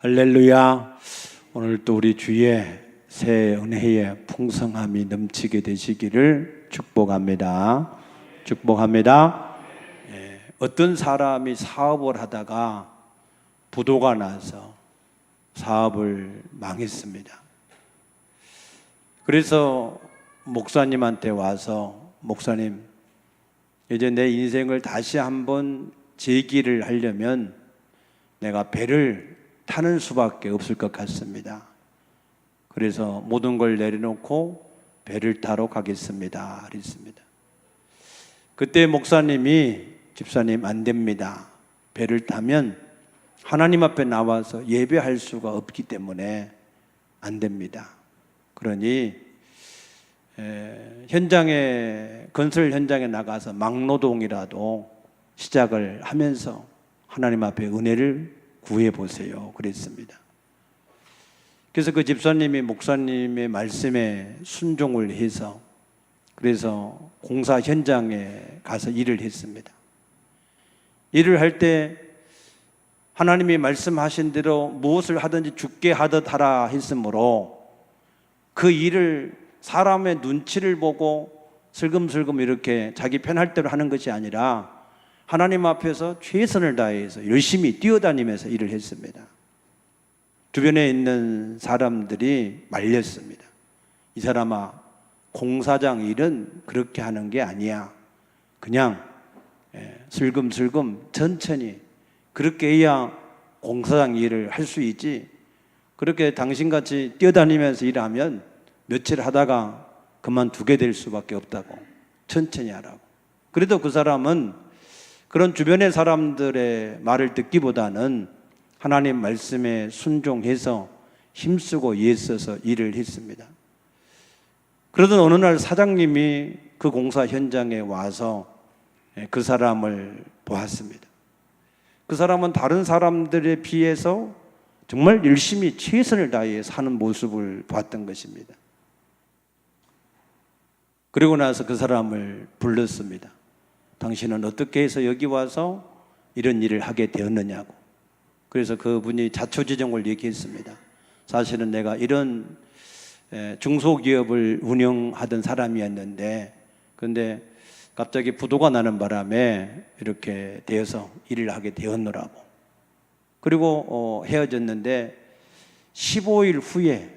할렐루야. 오늘 또 우리 주의 새 은혜의 풍성함이 넘치게 되시기를 축복합니다. 축복합니다. 어떤 사람이 사업을 하다가 부도가 나서 사업을 망했습니다. 그래서 목사님한테 와서, 목사님, 이제 내 인생을 다시 한번 재기를 하려면 내가 배를 타는 수밖에 없을 것 같습니다. 그래서 모든 걸 내려놓고 배를 타러 가겠습니다 그랬습니다. 그때 목사님이, 집사님 안 됩니다. 배를 타면 하나님 앞에 나와서 예배할 수가 없기 때문에 안 됩니다. 그러니 건설 현장에 나가서 막노동이라도 시작을 하면서 하나님 앞에 은혜를 구해보세요 그랬습니다. 그래서 그 집사님이 목사님의 말씀에 순종을 해서, 그래서 공사 현장에 가서 일을 했습니다. 일을 할 때 하나님이 말씀하신 대로 무엇을 하든지 죽게 하듯 하라 했으므로 그 일을 사람의 눈치를 보고 슬금슬금 이렇게 자기 편할 대로 하는 것이 아니라 하나님 앞에서 최선을 다해서 열심히 뛰어다니면서 일을 했습니다. 주변에 있는 사람들이 말렸습니다. 이 사람아, 공사장 일은 그렇게 하는 게 아니야. 그냥 슬금슬금 천천히, 그렇게 해야 공사장 일을 할 수 있지. 그렇게 당신같이 뛰어다니면서 일하면 며칠 하다가 그만두게 될 수밖에 없다고. 천천히 하라고. 그래도 그 사람은 그런 주변의 사람들의 말을 듣기보다는 하나님 말씀에 순종해서 힘쓰고 애써서 일을 했습니다. 그러던 어느 날 사장님이 그 공사 현장에 와서 그 사람을 보았습니다. 그 사람은 다른 사람들에 비해서 정말 열심히 최선을 다해 사는 모습을 봤던 것입니다. 그리고 나서 그 사람을 불렀습니다. 당신은 어떻게 해서 여기 와서 이런 일을 하게 되었느냐고. 그래서 그분이 자초지종을 얘기했습니다. 사실은 내가 이런 중소기업을 운영하던 사람이었는데, 그런데 갑자기 부도가 나는 바람에 이렇게 되어서 일을 하게 되었노라고. 그리고 헤어졌는데 15일 후에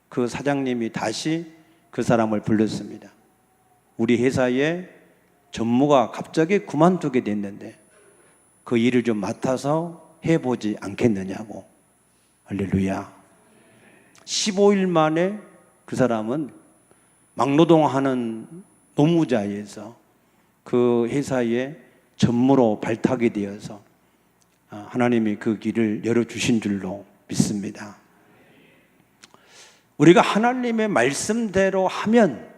그 사장님이 다시 그 사람을 불렀습니다. 우리 회사에 전무가 갑자기 그만두게 됐는데 그 일을 좀 맡아서 해보지 않겠느냐고. 할렐루야. 15일 만에 그 사람은 막노동하는 노무자에서 그 회사에 전무로 발탁이 되어서 하나님이 그 길을 열어주신 줄로 믿습니다. 우리가 하나님의 말씀대로 하면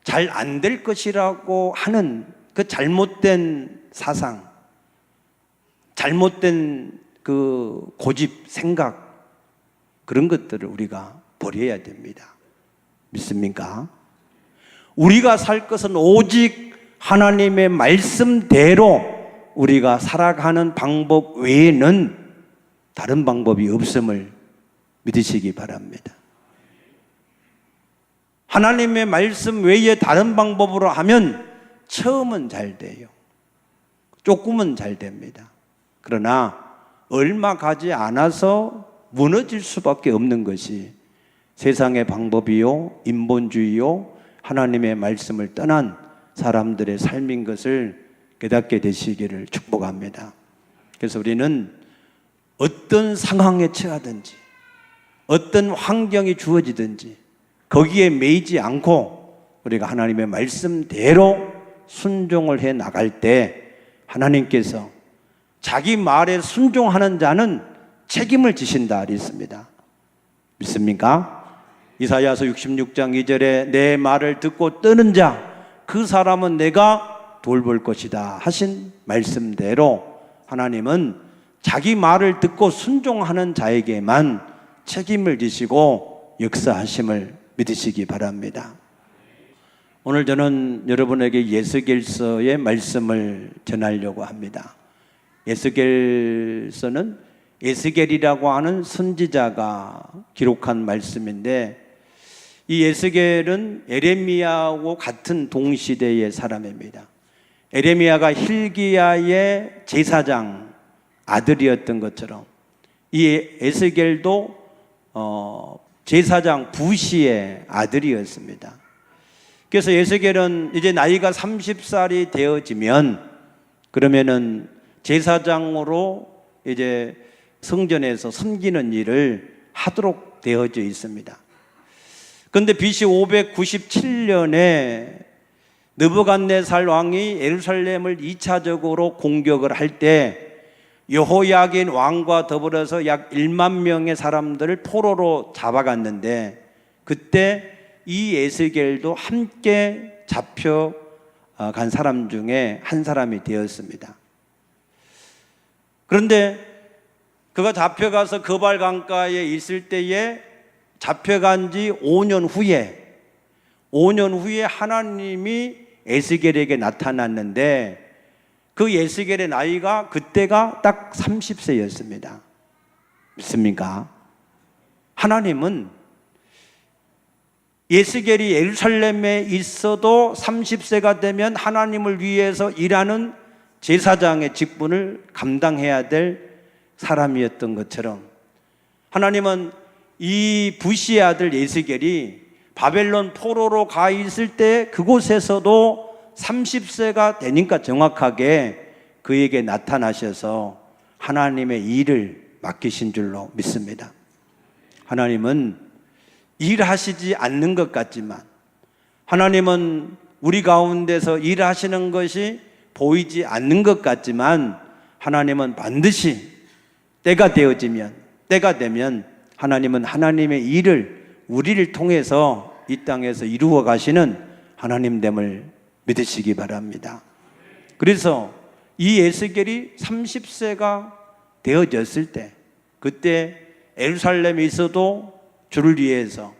잘 안 될 것이라고 하는 그 잘못된 사상, 잘못된 그 고집, 생각, 그런 것들을 우리가 버려야 됩니다. 믿습니까? 우리가 살 것은 오직 하나님의 말씀대로 우리가 살아가는 방법 외에는 다른 방법이 없음을 믿으시기 바랍니다. 하나님의 말씀 외에 다른 방법으로 하면 처음은 잘 돼요. 조금은 잘 됩니다. 그러나 얼마 가지 않아서 무너질 수밖에 없는 것이 세상의 방법이요, 인본주의요, 하나님의 말씀을 떠난 사람들의 삶인 것을 깨닫게 되시기를 축복합니다. 그래서 우리는 어떤 상황에 처하든지 어떤 환경이 주어지든지 거기에 매이지 않고 우리가 하나님의 말씀대로 순종을 해 나갈 때 하나님께서 자기 말에 순종하는 자는 책임을 지신다 그랬습니다. 믿습니까? 이사야서 66장 2절에 내 말을 듣고 떠는 자 그 사람은 내가 돌볼 것이다 하신 말씀대로 하나님은 자기 말을 듣고 순종하는 자에게만 책임을 지시고 역사하심을 믿으시기 바랍니다. 오늘 저는 여러분에게 에스겔서의 말씀을 전하려고 합니다. 에스겔서는 에스겔이라고 하는 선지자가 기록한 말씀인데, 이 에스겔은 에레미야하고 같은 동시대의 사람입니다. 에레미야가 hil기야의 제사장 아들이었던 것처럼 이 에스겔도 제사장 부시의 아들이었습니다. 그래서 에스겔은 이제 나이가 30살이 되어지면 그러면은 제사장으로 이제 성전에서 섬기는 일을 하도록 되어져 있습니다. 그런데 BC 597년에 느부갓네살 왕이 예루살렘을 2차적으로 공격을 할 때 여호야긴 왕과 더불어서 약 1만 명의 사람들을 포로로 잡아갔는데, 그때 이 에스겔도 함께 잡혀간 사람 중에 한 사람이 되었습니다. 그런데 그가 잡혀가서 그발 강가에 있을 때에 잡혀간 지 5년 후에 하나님이 에스겔에게 나타났는데, 그 에스겔의 나이가 그때가 딱 30세였습니다. 믿습니까? 하나님은 에스겔이 예루살렘에 있어도 30세가 되면 하나님을 위해서 일하는 제사장의 직분을 감당해야 될 사람이었던 것처럼, 하나님은 이 부시의 아들 에스겔이 바벨론 포로로 가 있을 때 그곳에서도 30세가 되니까 정확하게 그에게 나타나셔서 하나님의 일을 맡기신 줄로 믿습니다. 하나님은 일하시지 않는 것 같지만, 하나님은 우리 가운데서 일하시는 것이 보이지 않는 것 같지만, 하나님은 반드시 때가 되면 하나님은 하나님의 일을 우리를 통해서 이 땅에서 이루어 가시는 하나님됨을 믿으시기 바랍니다. 그래서 이 에스겔이 30세가 되어졌을 때, 그때 예루살렘에 있어도 주를 위해서,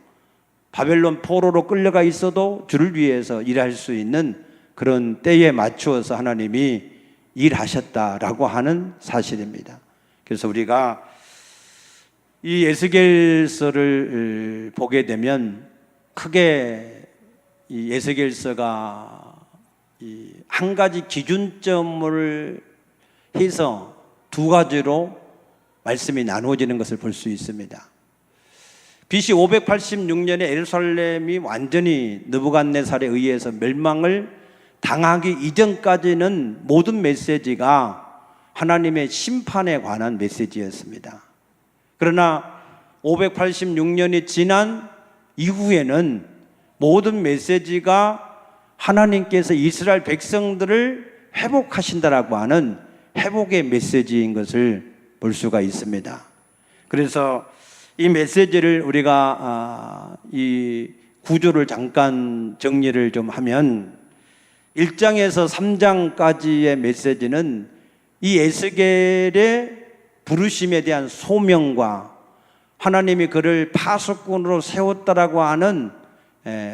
바벨론 포로로 끌려가 있어도 주를 위해서 일할 수 있는 그런 때에 맞추어서 하나님이 일하셨다라고 하는 사실입니다. 그래서 우리가 이 에스겔서를 보게 되면 크게 이 에스겔서가 한 가지 기준점을 해서 두 가지로 말씀이 나누어지는 것을 볼 수 있습니다. BC 586년에 예루살렘이 완전히 느부갓네살에 의해서 멸망을 당하기 이전까지는 모든 메시지가 하나님의 심판에 관한 메시지였습니다. 그러나 586년이 지난 이후에는 모든 메시지가 하나님께서 이스라엘 백성들을 회복하신다라고 하는 회복의 메시지인 것을 볼 수가 있습니다. 그래서 이 메시지를 우리가 이 구조를 잠깐 정리를 좀 하면, 1장에서 3장까지의 메시지는 이 에스겔의 부르심에 대한 소명과 하나님이 그를 파수꾼으로 세웠다라고 하는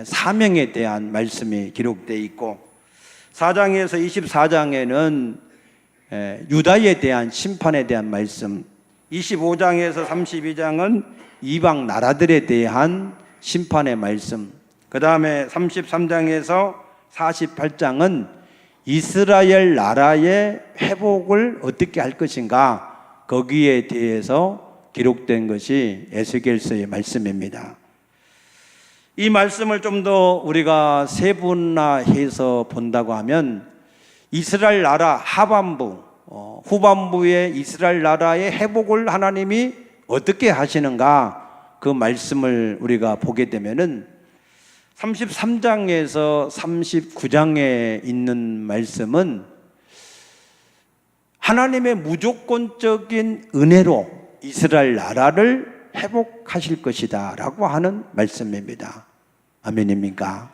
사명에 대한 말씀이 기록되어 있고, 4장에서 24장에는 유다에 대한 심판에 대한 말씀, 25장에서 32장은 이방 나라들에 대한 심판의 말씀, 그 다음에 33장에서 48장은 이스라엘 나라의 회복을 어떻게 할 것인가, 거기에 대해서 기록된 것이 에스겔서의 말씀입니다. 이 말씀을 좀 더 우리가 세분화해서 본다고 하면, 이스라엘 나라 하반부, 후반부의 이스라엘 나라의 회복을 하나님이 어떻게 하시는가, 그 말씀을 우리가 보게 되면은 33장에서 39장에 있는 말씀은 하나님의 무조건적인 은혜로 이스라엘 나라를 회복하실 것이다 라고 하는 말씀입니다. 아멘입니까?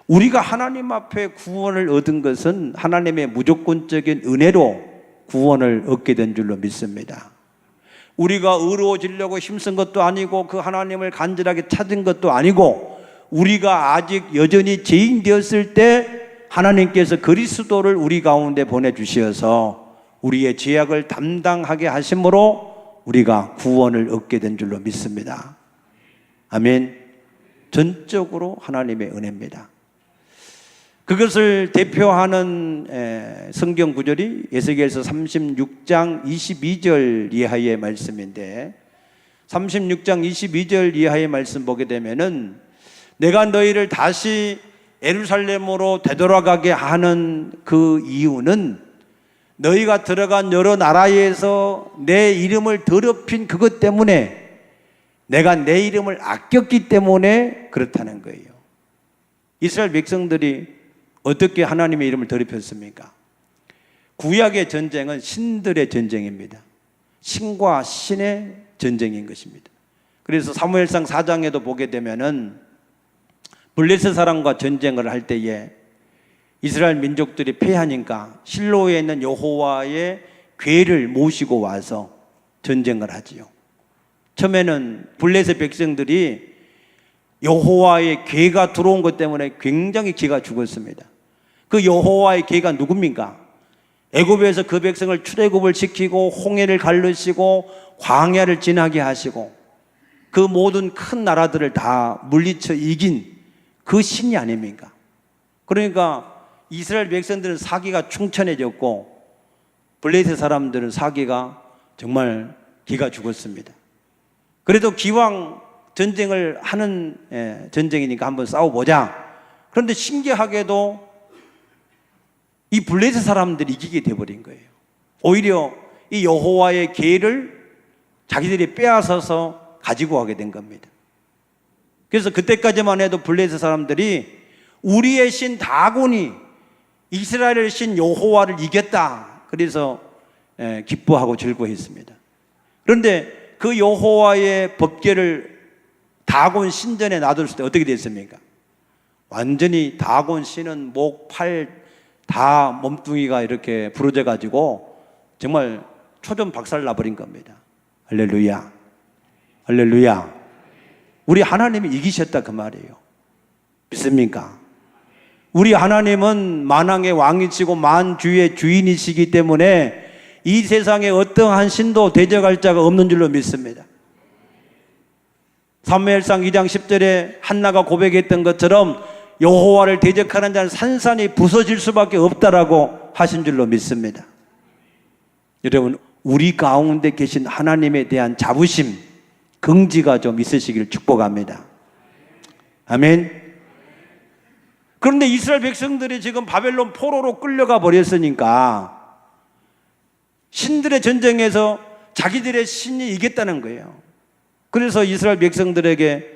우리가 하나님 앞에 구원을 얻은 것은 하나님의 무조건적인 은혜로 구원을 얻게 된 줄로 믿습니다. 우리가 의로워지려고 힘쓴 것도 아니고 그 하나님을 간절하게 찾은 것도 아니고, 우리가 아직 여전히 죄인 되었을 때 하나님께서 그리스도를 우리 가운데 보내주셔서 우리의 죄악을 담당하게 하심으로 우리가 구원을 얻게 된 줄로 믿습니다. 아멘. 전적으로 하나님의 은혜입니다. 그것을 대표하는 성경 구절이 에스겔서 36장 22절 이하의 말씀인데, 36장 22절 이하의 말씀 보게 되면은 내가 너희를 다시 예루살렘으로 되돌아가게 하는 그 이유는 너희가 들어간 여러 나라에서 내 이름을 더럽힌 그것 때문에, 내가 내 이름을 아꼈기 때문에 그렇다는 거예요. 이스라엘 백성들이 어떻게 하나님의 이름을 더럽혔습니까? 구약의 전쟁은 신들의 전쟁입니다. 신과 신의 전쟁인 것입니다. 그래서 사무엘상 4장에도 보게 되면은 블레셋 사람과 전쟁을 할 때에 이스라엘 민족들이 패하니까 실로에 있는 여호와의 궤를 모시고 와서 전쟁을 하지요. 처음에는 블레셋 백성들이 여호와의 궤가 들어온 것 때문에 굉장히 기가 죽었습니다. 그 여호와의 궤가 누굽니까? 애굽에서 그 백성을 출애굽을 시키고 홍해를 갈르시고 광야를 지나게 하시고 그 모든 큰 나라들을 다 물리쳐 이긴 그 신이 아닙니까? 그러니까 이스라엘 백성들은 사기가 충천해졌고 블레셋 사람들은 사기가 정말 기가 죽었습니다. 그래도 기왕 전쟁을 하는 전쟁이니까 한번 싸워보자. 그런데 신기하게도 이 블레셋 사람들이 이기게 돼버린 거예요. 오히려 이 여호와의 궤를 자기들이 빼앗아서 가지고 가게 된 겁니다. 그래서 그때까지만 해도 블레셋 사람들이 우리의 신 다곤이 이스라엘의 신 여호와를 이겼다. 그래서 기뻐하고 즐거워했습니다. 그런데 그 여호와의 법궤를 다곤 신전에 놔뒀을 때 어떻게 됐습니까? 완전히 다곤 신은 목, 팔 다 몸뚱이가 이렇게 부러져 가지고 정말 초전 박살 나버린 겁니다. 할렐루야, 할렐루야. 우리 하나님이 이기셨다 그 말이에요. 믿습니까? 우리 하나님은 만왕의 왕이시고 만주의 주인이시기 때문에 이 세상에 어떠한 신도 대적할 자가 없는 줄로 믿습니다. 사무엘상 2장 10절에 한나가 고백했던 것처럼 여호와를 대적하는 자는 산산이 부서질 수밖에 없다라고 하신 줄로 믿습니다. 여러분, 우리 가운데 계신 하나님에 대한 자부심, 긍지가 좀 있으시길 축복합니다. 아멘. 그런데 이스라엘 백성들이 지금 바벨론 포로로 끌려가 버렸으니까 신들의 전쟁에서 자기들의 신이 이겼다는 거예요. 그래서 이스라엘 백성들에게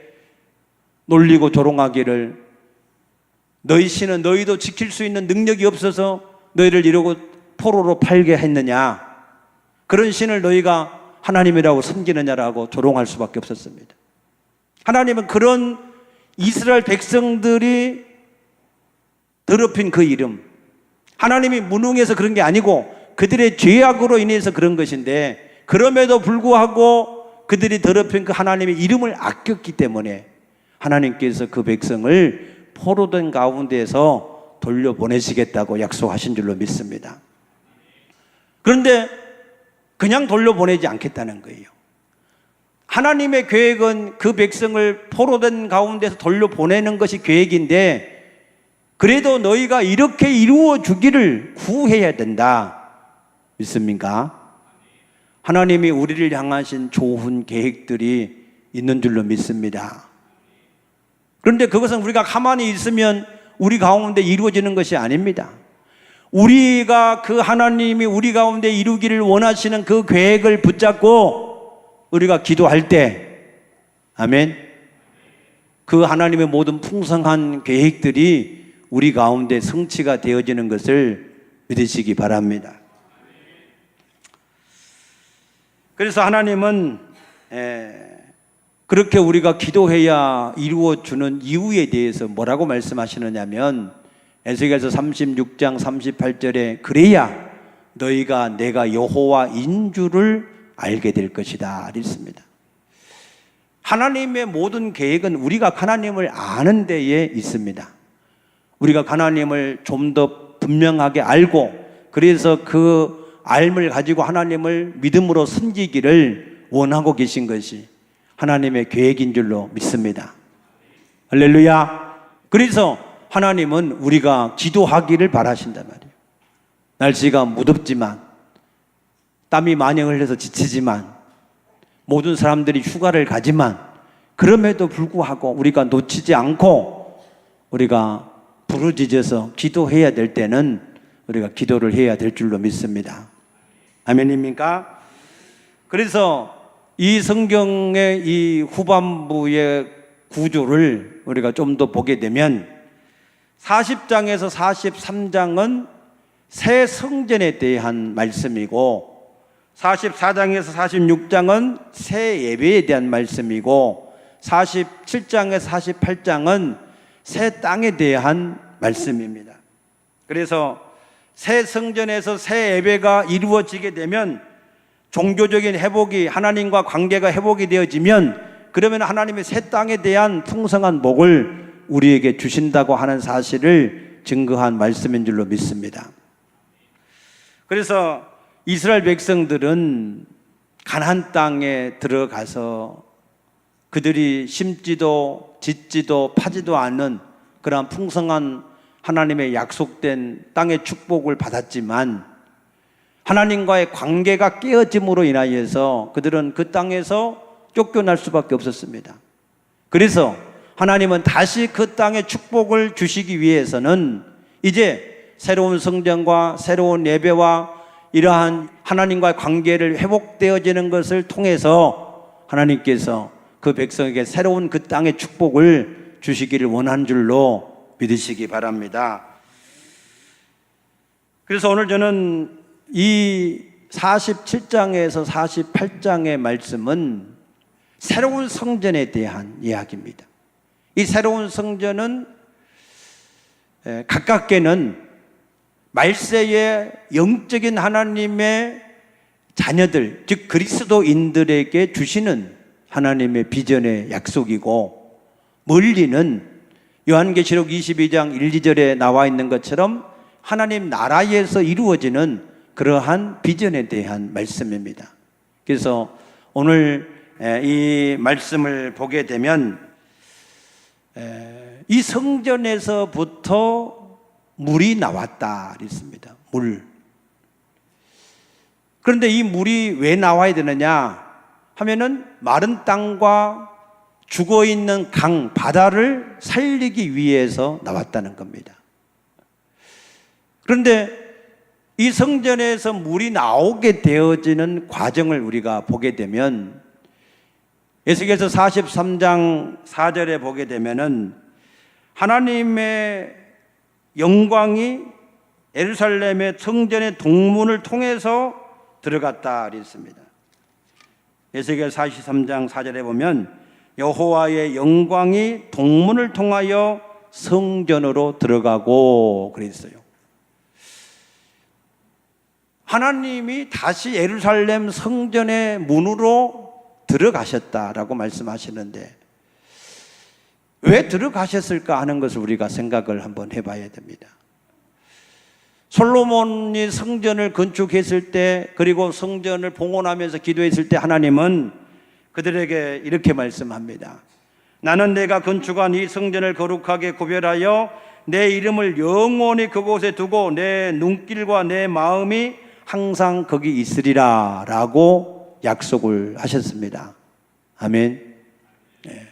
놀리고 조롱하기를, 너희 신은 너희도 지킬 수 있는 능력이 없어서 너희를 이러고 포로로 팔게 했느냐, 그런 신을 너희가 하나님이라고 섬기느냐라고 조롱할 수밖에 없었습니다. 하나님은 그런 이스라엘 백성들이 더럽힌 그 이름, 하나님이 무능해서 그런 게 아니고 그들의 죄악으로 인해서 그런 것인데, 그럼에도 불구하고 그들이 더럽힌 그 하나님의 이름을 아꼈기 때문에 하나님께서 그 백성을 포로된 가운데에서 돌려보내시겠다고 약속하신 줄로 믿습니다. 그런데 그냥 돌려보내지 않겠다는 거예요. 하나님의 계획은 그 백성을 포로된 가운데서 돌려보내는 것이 계획인데, 그래도 너희가 이렇게 이루어 주기를 구해야 된다. 믿습니까? 하나님이 우리를 향하신 좋은 계획들이 있는 줄로 믿습니다. 그런데 그것은 우리가 가만히 있으면 우리 가운데 이루어지는 것이 아닙니다. 우리가 그 하나님이 우리 가운데 이루기를 원하시는 그 계획을 붙잡고 우리가 기도할 때, 아멘, 그 하나님의 모든 풍성한 계획들이 우리 가운데 성취가 되어지는 것을 믿으시기 바랍니다. 그래서 하나님은 그렇게 우리가 기도해야 이루어주는 이유에 대해서 뭐라고 말씀하시느냐면, 에스겔서 36장 38절에 그래야 너희가 내가 여호와인 줄을 알게 될 것이다 그랬습니다. 하나님의 모든 계획은 우리가 하나님을 아는 데에 있습니다. 우리가 하나님을 좀 더 분명하게 알고, 그래서 그 알을 가지고 하나님을 믿음으로 섬기기를 원하고 계신 것이 하나님의 계획인 줄로 믿습니다. 할렐루야. 그래서 하나님은 우리가 기도하기를 바라신단 말이에요. 날씨가 무덥지만, 땀이 많이 흘려서 지치지만, 모든 사람들이 휴가를 가지만, 그럼에도 불구하고 우리가 놓치지 않고 우리가 부르짖어서 기도해야 될 때는 우리가 기도를 해야 될 줄로 믿습니다. 아멘입니까? 그래서 이 성경의 이 후반부의 구조를 우리가 좀 더 보게 되면 40장에서 43장은 새 성전에 대한 말씀이고 44장에서 46장은 새 예배에 대한 말씀이고 47장에서 48장은 새 땅에 대한 말씀입니다. 그래서 새 성전에서 새 예배가 이루어지게 되면 종교적인 회복이, 하나님과 관계가 회복이 되어지면 그러면 하나님의 새 땅에 대한 풍성한 복을 우리에게 주신다고 하는 사실을 증거한 말씀인 줄로 믿습니다. 그래서 이스라엘 백성들은 가나안 땅에 들어가서 그들이 심지도 짓지도 파지도 않는 그러한 풍성한 하나님의 약속된 땅의 축복을 받았지만 하나님과의 관계가 깨어짐으로 인하여서 그들은 그 땅에서 쫓겨날 수밖에 없었습니다. 그래서 하나님은 다시 그 땅의 축복을 주시기 위해서는 이제 새로운 성전과 새로운 예배와 이러한 하나님과의 관계를 회복되어지는 것을 통해서 하나님께서 그 백성에게 새로운 그 땅의 축복을 주시기를 원한 줄로 믿으시기 바랍니다. 그래서 오늘 저는 이 47장에서 48장의 말씀은 새로운 성전에 대한 이야기입니다. 이 새로운 성전은 가깝게는 말세의 영적인 하나님의 자녀들, 즉 그리스도인들에게 주시는 하나님의 비전의 약속이고, 멀리는 요한계시록 22장 1, 2절에 나와 있는 것처럼 하나님 나라에서 이루어지는 그러한 비전에 대한 말씀입니다. 그래서 오늘 이 말씀을 보게 되면 이 성전에서부터 물이 나왔다 그랬습니다. 물. 그런데 이 물이 왜 나와야 되느냐 하면은 마른 땅과 죽어있는 강, 바다를 살리기 위해서 나왔다는 겁니다. 그런데 이 성전에서 물이 나오게 되어지는 과정을 우리가 보게 되면 에스겔서 43장 4절에 보게 되면은 하나님의 영광이 예루살렘의 성전의 동문을 통해서 들어갔다 그랬습니다. 에스겔 43장 4절에 보면 여호와의 영광이 동문을 통하여 성전으로 들어가고 그랬어요. 하나님이 다시 예루살렘 성전의 문으로 들어가셨다라고 말씀하시는데 왜 들어가셨을까 하는 것을 우리가 생각을 한번 해봐야 됩니다. 솔로몬이 성전을 건축했을 때, 그리고 성전을 봉헌하면서 기도했을 때 하나님은 그들에게 이렇게 말씀합니다. 나는 내가 건축한 이 성전을 거룩하게 구별하여 내 이름을 영원히 그곳에 두고 내 눈길과 내 마음이 항상 거기 있으리라 라고 약속을 하셨습니다. 아멘. 네.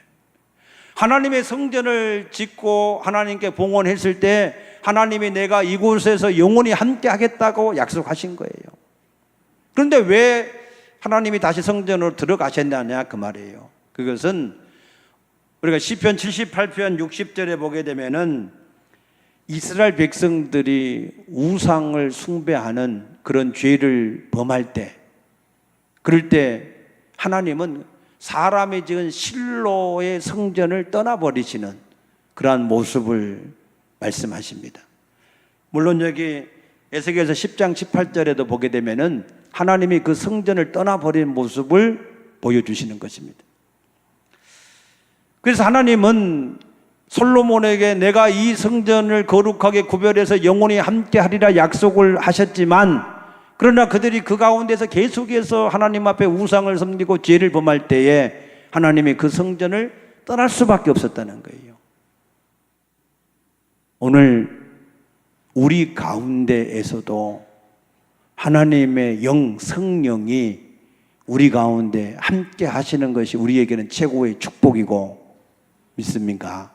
하나님의 성전을 짓고 하나님께 봉헌했을 때 하나님이 내가 이곳에서 영원히 함께 하겠다고 약속하신 거예요. 그런데 왜 하나님이 다시 성전으로 들어가셨느냐 그 말이에요. 그것은 우리가 시편 78편 60절에 보게 되면은 이스라엘 백성들이 우상을 숭배하는 그런 죄를 범할 때, 그럴 때 하나님은 사람이 지은 실로의 성전을 떠나버리시는 그러한 모습을 말씀하십니다. 물론 여기 에스겔서 10장 18절에도 보게 되면은 하나님이 그 성전을 떠나버린 모습을 보여주시는 것입니다. 그래서 하나님은 솔로몬에게 내가 이 성전을 거룩하게 구별해서 영원히 함께 하리라 약속을 하셨지만 그러나 그들이 그 가운데서 계속해서 하나님 앞에 우상을 섬기고 죄를 범할 때에 하나님이 그 성전을 떠날 수밖에 없었다는 거예요. 오늘 우리 가운데에서도 하나님의 영, 성령이 우리 가운데 함께 하시는 것이 우리에게는 최고의 축복이고, 믿습니까?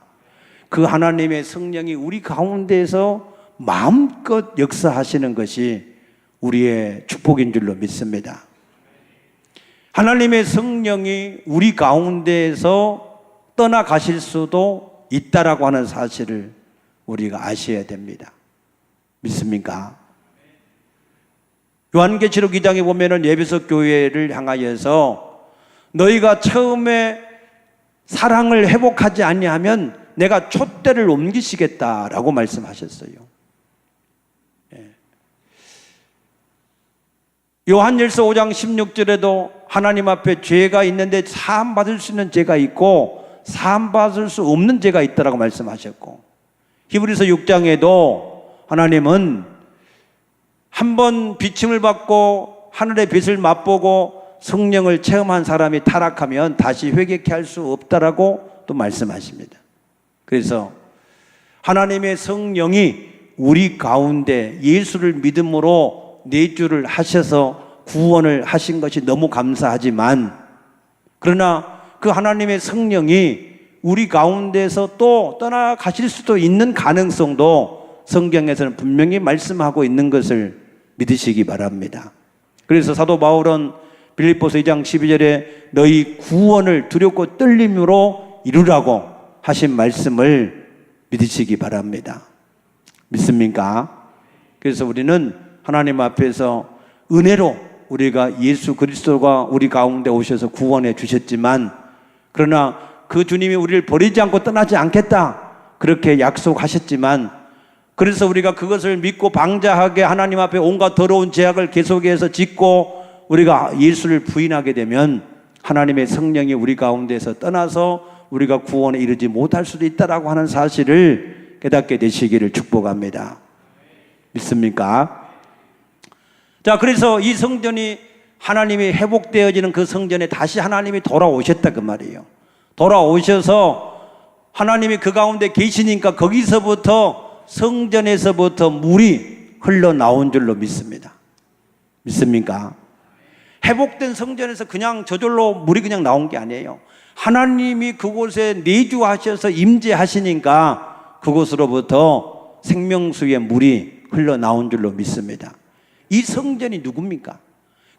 그 하나님의 성령이 우리 가운데에서 마음껏 역사하시는 것이 우리의 축복인 줄로 믿습니다. 하나님의 성령이 우리 가운데에서 떠나가실 수도 있다라고 하는 사실을 우리가 아셔야 됩니다. 믿습니까? 요한계시록 2장에 보면은 에베소 교회를 향하여서 너희가 처음에 사랑을 회복하지 아니하면 내가 촛대를 옮기시겠다라고 말씀하셨어요. 요한일서 5장 16절에도 하나님 앞에 죄가 있는데 사함받을 수 있는 죄가 있고 사함받을 수 없는 죄가 있다라고 말씀하셨고, 히브리서 6장에도 하나님은 한번 비침을 받고 하늘의 빛을 맛보고 성령을 체험한 사람이 타락하면 다시 회개케 할 수 없다라고 또 말씀하십니다. 그래서 하나님의 성령이 우리 가운데 예수를 믿음으로 내주를 하셔서 구원을 하신 것이 너무 감사하지만, 그러나 그 하나님의 성령이 우리 가운데서 또 떠나가실 수도 있는 가능성도 성경에서는 분명히 말씀하고 있는 것을 믿으시기 바랍니다. 그래서 사도 바울은 빌립보서 2장 12절에 너희 구원을 두렵고 떨림으로 이루라고 하신 말씀을 믿으시기 바랍니다. 믿습니까? 그래서 우리는 하나님 앞에서 은혜로 우리가 예수 그리스도가 우리 가운데 오셔서 구원해 주셨지만, 그러나 그 주님이 우리를 버리지 않고 떠나지 않겠다 그렇게 약속하셨지만, 그래서 우리가 그것을 믿고 방자하게 하나님 앞에 온갖 더러운 죄악을 계속해서 짓고 우리가 예수를 부인하게 되면 하나님의 성령이 우리 가운데서 떠나서 우리가 구원에 이르지 못할 수도 있다라고 하는 사실을 깨닫게 되시기를 축복합니다. 믿습니까? 자, 그래서 이 성전이 하나님이 회복되어지는 그 성전에 다시 하나님이 돌아오셨다 그 말이에요. 돌아오셔서 하나님이 그 가운데 계시니까 거기서부터 성전에서부터 물이 흘러나온 줄로 믿습니다. 믿습니까? 회복된 성전에서 그냥 저절로 물이 그냥 나온 게 아니에요. 하나님이 그곳에 내주하셔서 임재하시니까 그곳으로부터 생명수의 물이 흘러나온 줄로 믿습니다. 이 성전이 누굽니까?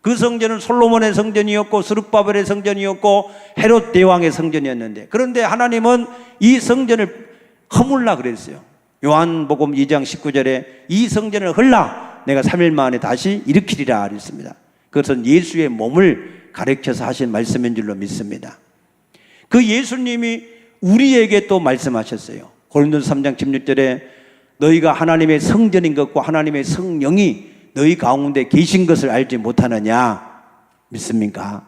그 성전은 솔로몬의 성전이었고 스룹바벨의 성전이었고 헤롯 대왕의 성전이었는데, 그런데 하나님은 이 성전을 허물라 그랬어요. 요한복음 2장 19절에 이 성전을 헐라 내가 3일 만에 다시 일으키리라 그랬습니다. 그것은 예수의 몸을 가르쳐서 하신 말씀인 줄로 믿습니다. 그 예수님이 우리에게 또 말씀하셨어요. 고린도서 3장 16절에 너희가 하나님의 성전인 것과 하나님의 성령이 너희 가운데 계신 것을 알지 못하느냐. 믿습니까?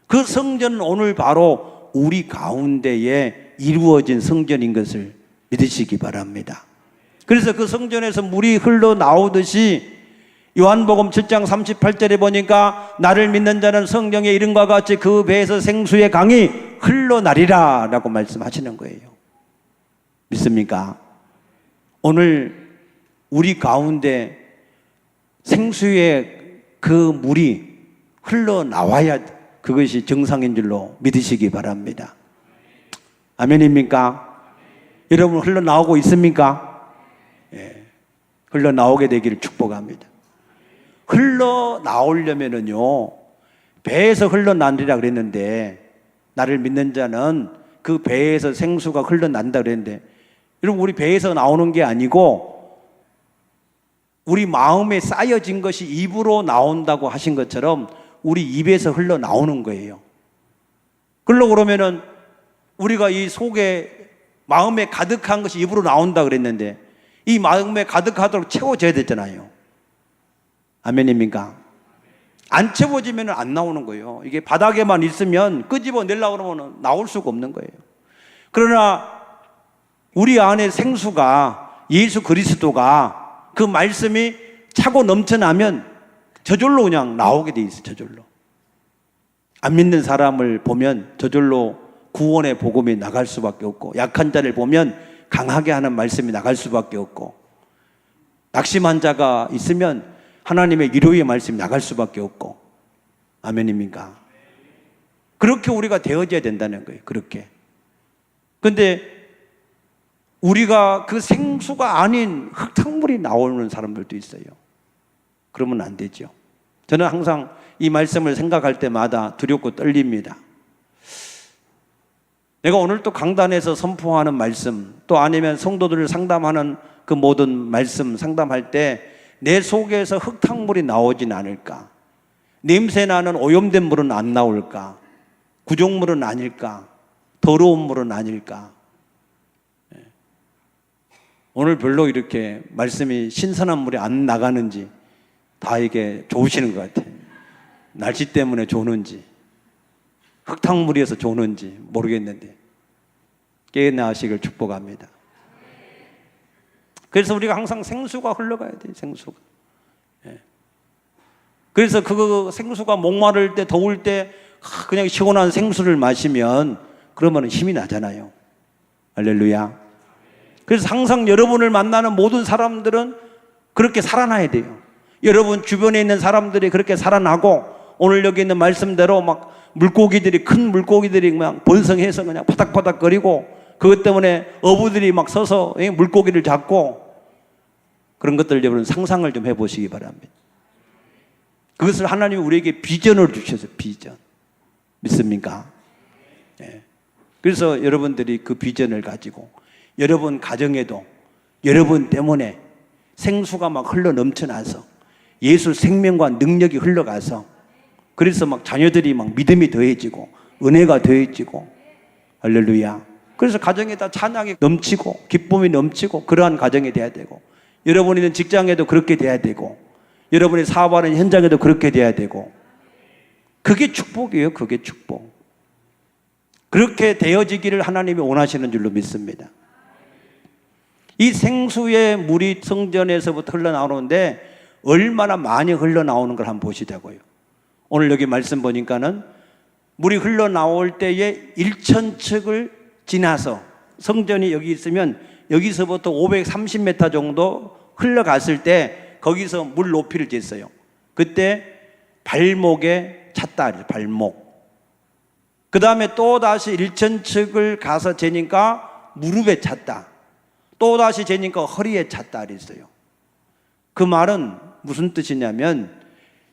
그 성전은 오늘 바로 우리 가운데에 이루어진 성전인 것을 믿으시기 바랍니다. 그래서 그 성전에서 물이 흘러나오듯이 요한복음 7장 38절에 보니까 나를 믿는 자는 성경의 이름과 같이 그 배에서 생수의 강이 흘러나리라 라고 말씀하시는 거예요. 믿습니까? 오늘 우리 가운데 생수의 그 물이 흘러나와야 그것이 정상인 줄로 믿으시기 바랍니다. 아멘입니까? 여러분 흘러나오고 있습니까? 예, 흘러나오게 되기를 축복합니다. 흘러나오려면은요, 배에서 흘러나리라 그랬는데, 나를 믿는 자는 그 배에서 생수가 흘러난다 그랬는데, 여러분 우리 배에서 나오는 게 아니고 우리 마음에 쌓여진 것이 입으로 나온다고 하신 것처럼 우리 입에서 흘러나오는 거예요. 그러면은 우리가 이 속에 마음에 가득한 것이 입으로 나온다 그랬는데 이 마음에 가득하도록 채워져야 되잖아요. 아멘입니까? 안 채워지면 안 나오는 거예요. 이게 바닥에만 있으면 끄집어 내려고 그러면 나올 수가 없는 거예요. 그러나 우리 안에 생수가 예수 그리스도가 그 말씀이 차고 넘쳐나면 저절로 그냥 나오게 돼 있어요. 저절로. 안 믿는 사람을 보면 저절로 구원의 복음이 나갈 수밖에 없고, 약한 자를 보면 강하게 하는 말씀이 나갈 수밖에 없고, 낙심한 자가 있으면 하나님의 위로의 말씀이 나갈 수밖에 없고. 아멘입니까? 그렇게 우리가 되어져야 된다는 거예요. 그렇게. 근데 우리가 그 생수가 아닌 흙탕물이 나오는 사람들도 있어요. 그러면 안 되죠. 저는 항상 이 말씀을 생각할 때마다 두렵고 떨립니다. 내가 오늘 또 강단에서 선포하는 말씀, 또 아니면 성도들을 상담하는 그 모든 말씀 상담할 때 내 속에서 흙탕물이 나오진 않을까? 냄새나는 오염된 물은 안 나올까? 구종물은 아닐까? 더러운 물은 아닐까? 오늘 별로 이렇게 말씀이 신선한 물이 안 나가는지 다 이게 좋으시는 것 같아요. 날씨 때문에 좋은지, 흙탕물이어서 좋은지 모르겠는데 깨어나시길 축복합니다. 그래서 우리가 항상 생수가 흘러가야 돼요. 생수가. 그래서 그 생수가 목마를 때, 더울 때 그냥 시원한 생수를 마시면 그러면 힘이 나잖아요. 할렐루야. 그래서 항상 여러분을 만나는 모든 사람들은 그렇게 살아나야 돼요. 여러분 주변에 있는 사람들이 그렇게 살아나고, 오늘 여기 있는 말씀대로 막 물고기들이, 큰 물고기들이 막 번성해서 그냥 바닥바닥거리고, 그것 때문에 어부들이 막 서서 물고기를 잡고, 그런 것들 여러분 상상을 좀 해보시기 바랍니다. 그것을 하나님이 우리에게 비전을 주셔서, 비전. 믿습니까? 네. 그래서 여러분들이 그 비전을 가지고 여러분 가정에도 여러분 때문에 생수가 막 흘러 넘쳐나서 예수 생명과 능력이 흘러가서, 그래서 막 자녀들이 막 믿음이 더해지고 은혜가 더해지고. 할렐루야. 그래서 가정에다 찬양이 넘치고 기쁨이 넘치고 그러한 가정이 돼야 되고, 여러분이 있는 직장에도 그렇게 돼야 되고, 여러분이 사업하는 현장에도 그렇게 돼야 되고. 그게 축복이에요. 그게 축복. 그렇게 되어지기를 하나님이 원하시는 줄로 믿습니다. 이 생수의 물이 성전에서부터 흘러나오는데 얼마나 많이 흘러나오는 걸 한번 보시자고요. 오늘 여기 말씀 보니까는 물이 흘러나올 때에 1,000척을 지나서, 성전이 여기 있으면 여기서부터 530m 정도 흘러갔을 때 거기서 물 높이를 쟀어요. 그때 발목에 찼다. 발목. 그 다음에 또 다시 1,000척을 가서 재니까 무릎에 찼다. 또 다시 재니까 허리에 찼다 그랬어요. 그 말은 무슨 뜻이냐면,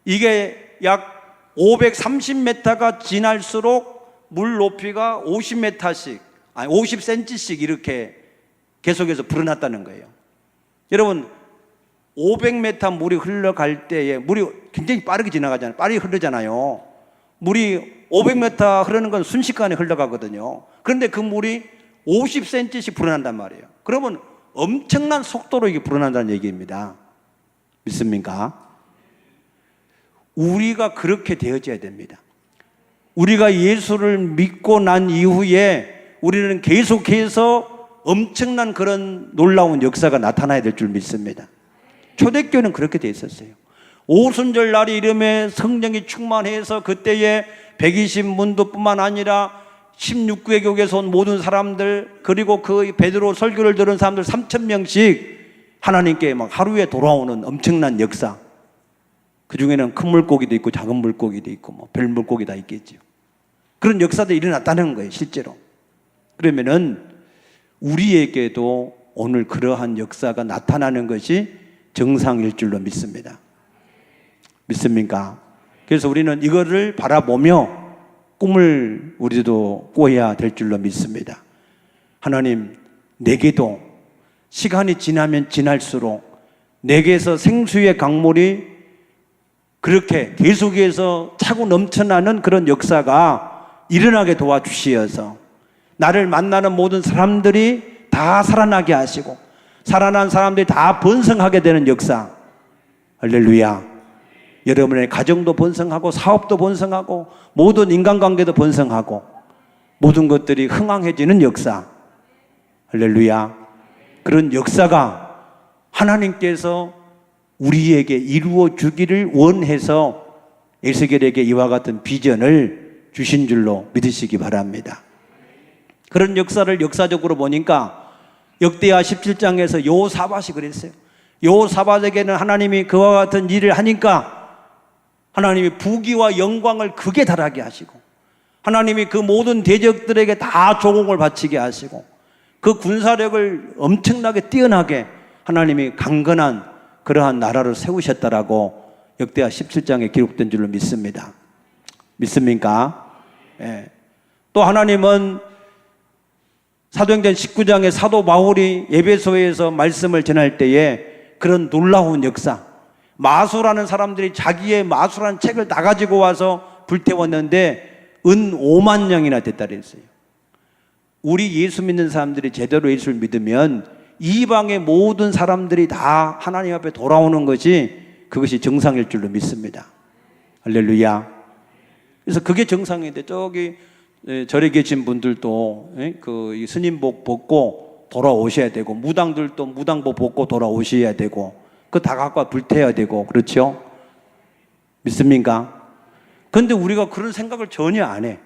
이게 약 530m가 지날수록 물 높이가 50m씩, 아니 50cm씩 이렇게 계속해서 불어났다는 거예요. 여러분 500m 물이 흘러갈 때에 물이 굉장히 빠르게 지나가잖아요. 빠르게 흐르잖아요. 물이 500m 흐르는 건 순식간에 흘러가거든요. 그런데 그 물이 50cm씩 불어난단 말이에요. 그러면 엄청난 속도로 이게 불어난다는 얘기입니다. 믿습니까? 우리가 그렇게 되어져야 됩니다. 우리가 예수를 믿고 난 이후에 우리는 계속해서 엄청난 그런 놀라운 역사가 나타나야 될 줄 믿습니다. 초대교회는 그렇게 돼 있었어요. 오순절 날이 이름에 성령이 충만해서 그때에 120문도뿐만 아니라 16구의 교회에서 온 모든 사람들, 그리고 그 베드로 설교를 들은 사람들 3,000명씩 하나님께 막 하루에 돌아오는 엄청난 역사. 그 중에는 큰 물고기도 있고 작은 물고기도 있고 뭐 별 물고기 다 있겠죠. 그런 역사들이 일어났다는 거예요, 실제로. 그러면은 우리에게도 오늘 그러한 역사가 나타나는 것이 정상일 줄로 믿습니다. 믿습니까? 그래서 우리는 이거를 바라보며 꿈을 우리도 꿔야 될 줄로 믿습니다. 하나님, 내게도 시간이 지나면 지날수록 내게서 생수의 강물이 그렇게 계속해서 차고 넘쳐나는 그런 역사가 일어나게 도와주시어서 나를 만나는 모든 사람들이 다 살아나게 하시고 살아난 사람들이 다 번성하게 되는 역사. 할렐루야. 여러분의 가정도 번성하고 사업도 번성하고 모든 인간관계도 번성하고 모든 것들이 흥황해지는 역사. 할렐루야. 그런 역사가 하나님께서 우리에게 이루어 주기를 원해서 에스겔에게 이와 같은 비전을 주신 줄로 믿으시기 바랍니다. 그런 역사를 역사적으로 보니까 역대하 17장에서 여호사밧이 그랬어요. 여호사밧에게는 하나님이 그와 같은 일을 하니까 하나님이 부귀와 영광을 극에 달하게 하시고, 하나님이 그 모든 대적들에게 다 조공을 바치게 하시고, 그 군사력을 엄청나게 뛰어나게 하나님이 강건한 그러한 나라를 세우셨다라고 역대하 17장에 기록된 줄로 믿습니다. 믿습니까? 예. 또 하나님은 사도행전 19장에 사도 바울이 예배소에서 말씀을 전할 때에 그런 놀라운 역사, 마수라는 사람들이 자기의 마수라는 책을 다 가지고 와서 불태웠는데 은 5만 명이나 됐다 그랬어요. 우리 예수 믿는 사람들이 제대로 예수를 믿으면 이방의 모든 사람들이 다 하나님 앞에 돌아오는 것이, 그것이 정상일 줄로 믿습니다. 할렐루야. 그래서 그게 정상인데 저기 절에 계신 분들도 그 스님복 벗고 돌아오셔야 되고, 무당들도 무당복 벗고 돌아오셔야 되고, 그거 다 갖고 와 불태워야 되고, 그렇죠? 믿습니까? 그런데 우리가 그런 생각을 전혀 안 해.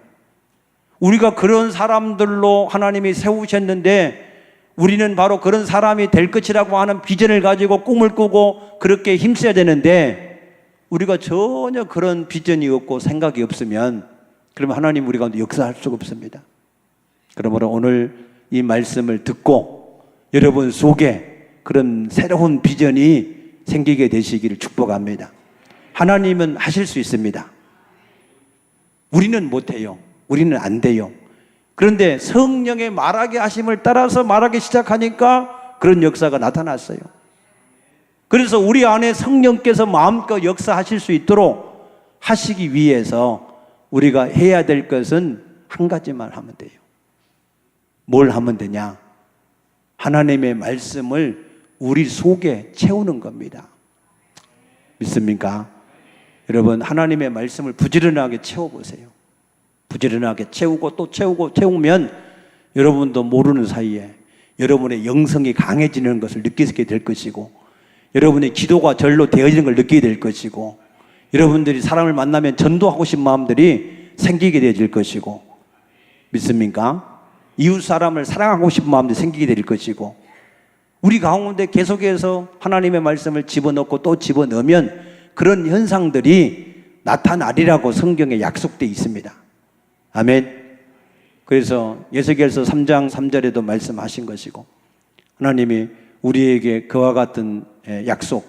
우리가 그런 사람들로 하나님이 세우셨는데 우리는 바로 그런 사람이 될 것이라고 하는 비전을 가지고 꿈을 꾸고 그렇게 힘써야 되는데, 우리가 전혀 그런 비전이 없고 생각이 없으면 그러면 하나님 우리 가운데 역사할 수가 없습니다. 그러므로 오늘 이 말씀을 듣고 여러분 속에 그런 새로운 비전이 생기게 되시기를 축복합니다. 하나님은 하실 수 있습니다. 우리는 못해요. 우리는 안 돼요. 그런데 성령의 말하게 하심을 따라서 말하기 시작하니까 그런 역사가 나타났어요. 그래서 우리 안에 성령께서 마음껏 역사하실 수 있도록 하시기 위해서 우리가 해야 될 것은 한 가지만 하면 돼요. 뭘 하면 되냐? 하나님의 말씀을 우리 속에 채우는 겁니다. 믿습니까? 여러분, 하나님의 말씀을 부지런하게 채워보세요. 부지런하게 채우고 또 채우고 채우면 여러분도 모르는 사이에 여러분의 영성이 강해지는 것을 느끼게 될 것이고, 여러분의 기도가 절로 되어지는 걸 느끼게 될 것이고, 여러분들이 사람을 만나면 전도하고 싶은 마음들이 생기게 되어질 것이고, 믿습니까? 이웃 사람을 사랑하고 싶은 마음들이 생기게 될 것이고, 우리 가운데 계속해서 하나님의 말씀을 집어넣고 또 집어넣으면 그런 현상들이 나타나리라고 성경에 약속되어 있습니다. 아멘. 그래서 에스겔서 3장 3절에도 말씀하신 것이고, 하나님이 우리에게 그와 같은 약속,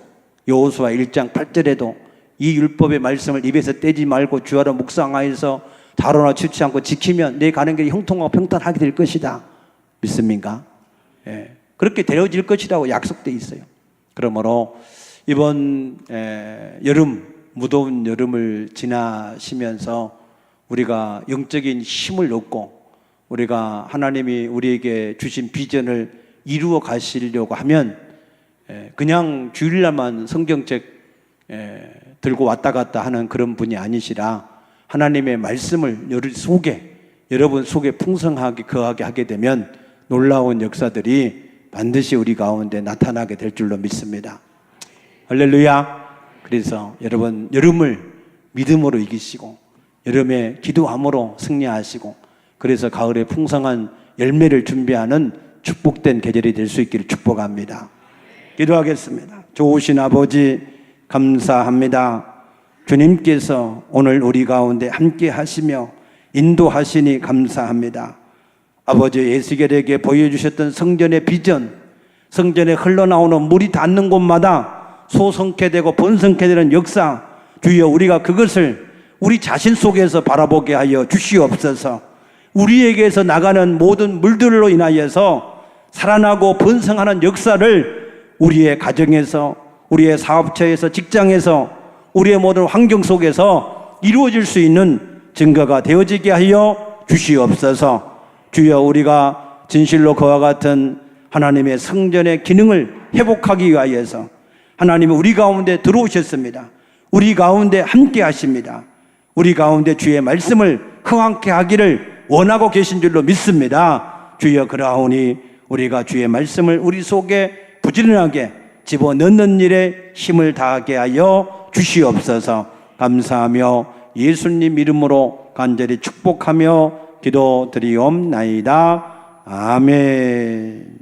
여호수아 1장 8절에도 이 율법의 말씀을 입에서 떼지 말고 주야로 묵상하여서 다루나 치우치 않고 지키면 내 가는 길이 형통하고 평탄하게 될 것이다. 믿습니까? 예. 그렇게 되어질 것이라고 약속되어 있어요. 그러므로 이번 여름, 무더운 여름을 지나시면서 우리가 영적인 힘을 얻고 우리가 하나님이 우리에게 주신 비전을 이루어 가시려고 하면 그냥 주일날만 성경책 들고 왔다 갔다 하는 그런 분이 아니시라, 하나님의 말씀을 여러분 속에 풍성하게 거하게 하게 되면 놀라운 역사들이 반드시 우리 가운데 나타나게 될 줄로 믿습니다. 할렐루야. 그래서 여러분, 여름을 믿음으로 이기시고 여름에 기도함으로 승리하시고, 그래서 가을에 풍성한 열매를 준비하는 축복된 계절이 될 수 있기를 축복합니다. 기도하겠습니다. 좋으신 아버지, 감사합니다. 주님께서 오늘 우리 가운데 함께 하시며 인도하시니 감사합니다. 아버지, 에스겔에게 보여주셨던 성전의 비전, 성전에 흘러나오는 물이 닿는 곳마다 소성케 되고 번성케 되는 역사, 주여 우리가 그것을 우리 자신 속에서 바라보게 하여 주시옵소서. 우리에게서 나가는 모든 물들로 인하여서 살아나고 번성하는 역사를 우리의 가정에서, 우리의 사업처에서, 직장에서, 우리의 모든 환경 속에서 이루어질 수 있는 증거가 되어지게 하여 주시옵소서. 주여, 우리가 진실로 그와 같은 하나님의 성전의 기능을 회복하기 위하여서 하나님은 우리 가운데 들어오셨습니다. 우리 가운데 함께 하십니다. 우리 가운데 주의 말씀을 흥황케 하기를 원하고 계신 줄로 믿습니다. 주여, 그러하오니 우리가 주의 말씀을 우리 속에 부지런하게 집어넣는 일에 힘을 다하게 하여 주시옵소서. 감사하며 예수님 이름으로 간절히 축복하며 기도드리옵나이다. 아멘.